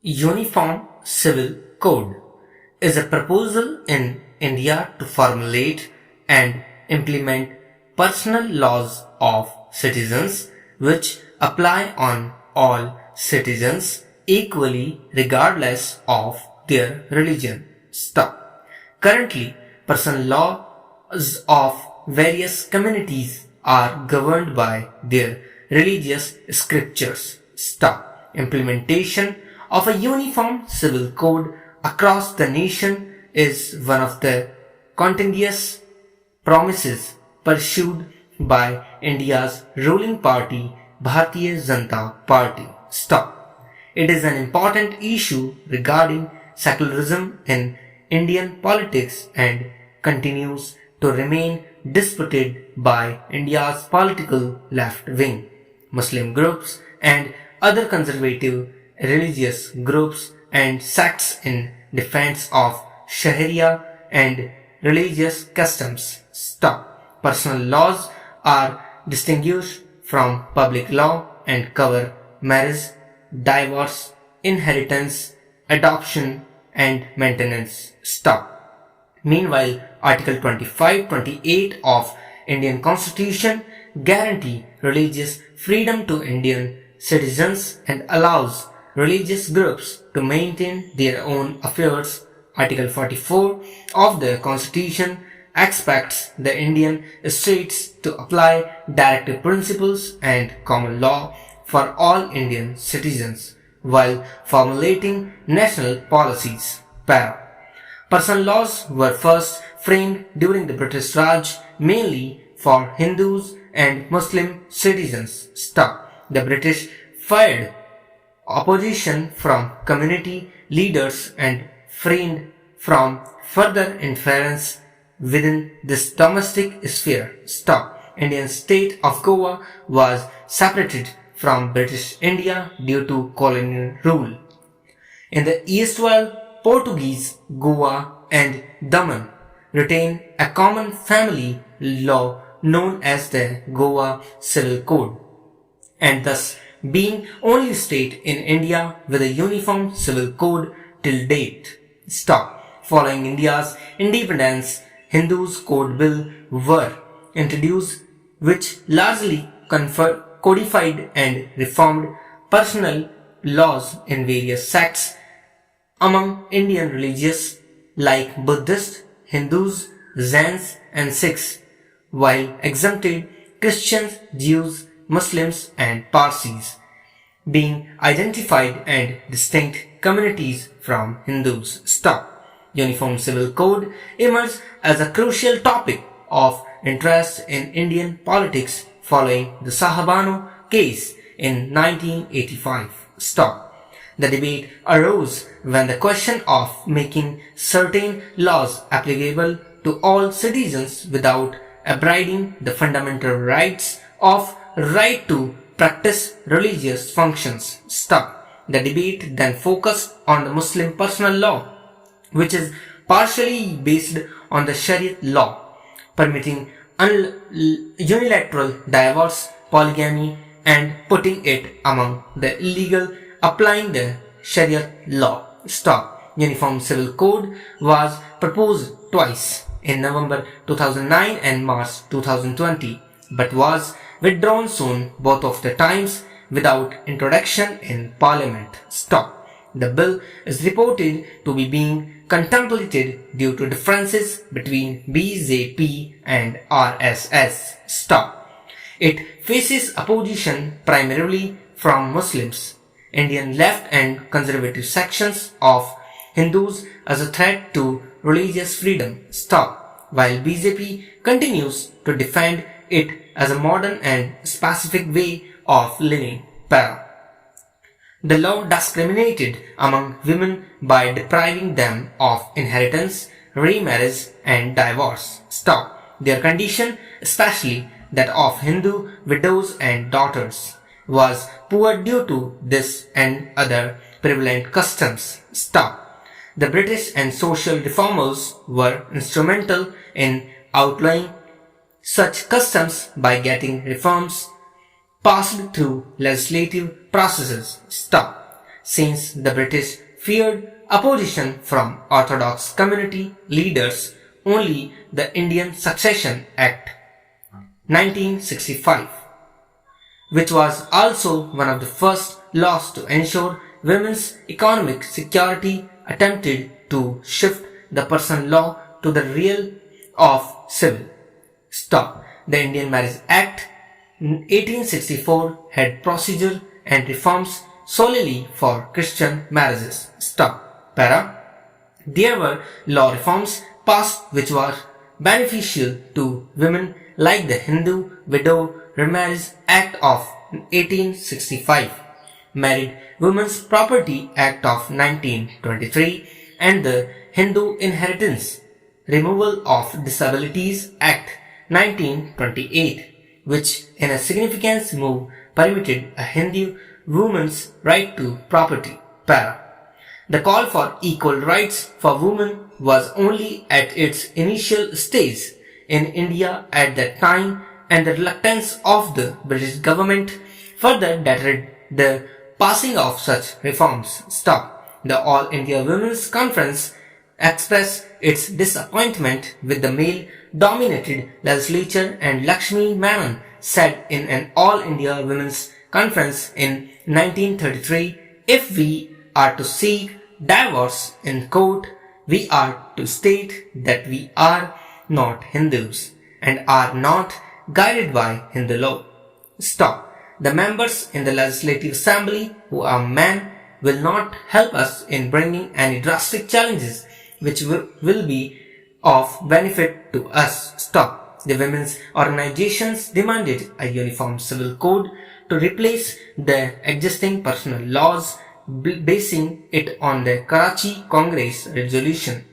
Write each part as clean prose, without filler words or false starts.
Uniform Civil Code is a proposal in India to formulate and implement personal laws of citizens which apply on all citizens equally regardless of their religion. Stop. Currently, personal laws of various communities are governed by their religious scriptures. Stop. Implementation of a uniform civil code across the nation is one of the continuous promises pursued by India's ruling party, Bharatiya Janata Party. Stop. It is an important issue regarding secularism in Indian politics and continues to remain disputed by India's political left wing, Muslim groups and other conservative religious groups and sects in defense of Sharia and religious customs. Stop. Personal laws are distinguished from public law and cover marriage, divorce, inheritance, adoption, and maintenance. Stop. Meanwhile, Article 25-28 of Indian Constitution guarantee religious freedom to Indian citizens and allows religious groups to maintain their own affairs. Article 44 of the Constitution expects the Indian states to apply directive principles and common law for all Indian citizens while formulating national policies. Para. Personal laws were first framed during the British Raj mainly for Hindus and Muslim citizens. Stop. The British fired opposition from community leaders and refrained from further interference within this domestic sphere. Stop. Indian state of Goa was separated from British India due to colonial rule. In the erstwhile Portuguese Goa and Daman retain a common family law known as the Goa Civil Code, and thus being only state in India with a uniform civil code till date. Stop. Following India's independence, Hindus Code Bill were introduced which largely codified and reformed personal laws in various sects among Indian religions like Buddhists, Hindus, Jains and Sikhs, while exempted Christians, Jews, Muslims and Parsis, being identified and distinct communities from Hindus. Stop. Uniform Civil Code emerged as a crucial topic of interest in Indian politics following the Sahabano case in 1985. Stop. The debate arose when the question of making certain laws applicable to all citizens without abriding the fundamental rights of right to practice religious functions. Stop. The debate then focused on the Muslim personal law, which is partially based on the Sharia law, permitting unilateral divorce, polygamy, and putting it among the illegal applying the Sharia law. Stop. Uniform Civil Code was proposed twice in November 2009 and March 2020, but was withdrawn soon both of the times without introduction in Parliament. Stop. The bill is reported to be being contemplated due to differences between BJP and RSS. Stop. It faces opposition primarily from Muslims, Indian left and conservative sections of Hindus as a threat to religious freedom. Stop. While BJP continues to defend it as a modern and specific way of living. Para. The law discriminated among women by depriving them of inheritance, remarriage and divorce. Stop. Their condition, especially that of Hindu widows and daughters, was poor due to this and other prevalent customs. Stop. The British and social reformers were instrumental in outlawing such customs by getting reforms passed through legislative processes. Stop. since the British feared opposition from Orthodox community leaders. Only the Indian Succession Act 1965, which was also one of the first laws to ensure women's economic security, attempted to shift the personal law to the realm of civil. Stop. The Indian Marriage Act 1864 had procedure and reforms solely for Christian marriages. Stop. Para. There were law reforms passed which were beneficial to women, like the Hindu Widow Remarriage Act of 1865, Married Women's Property Act of 1923, and the Hindu Inheritance Removal of Disabilities Act 1928, which in a significant move permitted a Hindu woman's right to property. Para. The call for equal rights for women was only at its initial stage in India at that time, and the reluctance of the British government further deterred the passing of such reforms. Stop. The All India Women's Conference expressed its disappointment with the male-dominated legislature, and Lakshmi Menon said in an All India Women's Conference in 1933, "If we are to seek divorce in court, we are to state that we are not Hindus and are not guided by Hindu law." Stop. The members in the Legislative Assembly who are men will not help us in bringing any drastic challenges which will be of benefit to us. Stop. The women's organizations demanded a uniform civil code to replace the existing personal laws, basing it on the Karachi Congress resolution,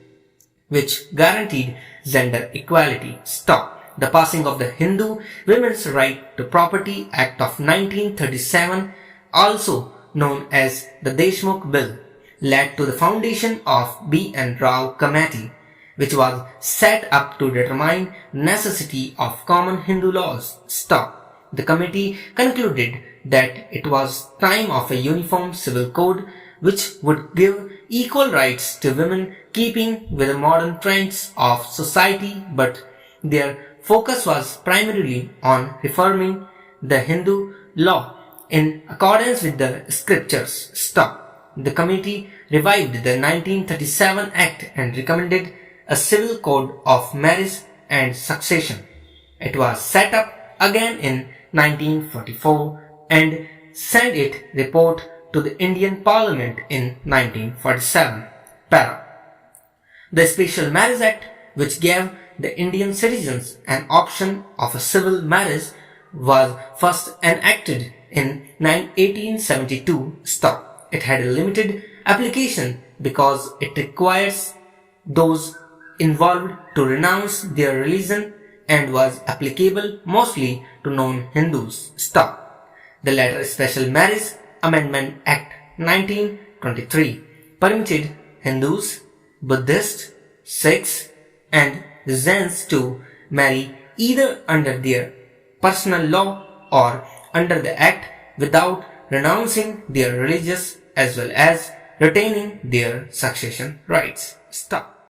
which guaranteed gender equality. Stop. The passing of the Hindu Women's Right to Property Act of 1937, also known as the Deshmukh Bill, led to the foundation of B.N. Rao Committee, which was set up to determine necessity of common Hindu laws. Stop. The committee concluded that it was time of a uniform civil code which would give equal rights to women, keeping with the modern trends of society, but their focus was primarily on reforming the Hindu law in accordance with the scriptures. Stop. The committee revived the 1937 Act and recommended a civil code of marriage and succession. It was set up again in 1944 and sent its report to the Indian Parliament in 1947. Para. The Special Marriage Act, which gave the Indian citizens an option of a civil marriage, was first enacted in 1872. Stop. It had a limited application because it requires those involved to renounce their religion and was applicable mostly to non-Hindus. Stop. The latter Special Marriage Amendment Act 1923 permitted Hindus, Buddhists, Sikhs and Jains to marry either under their personal law or under the Act without renouncing their religious as well as retaining their succession rights. Stop.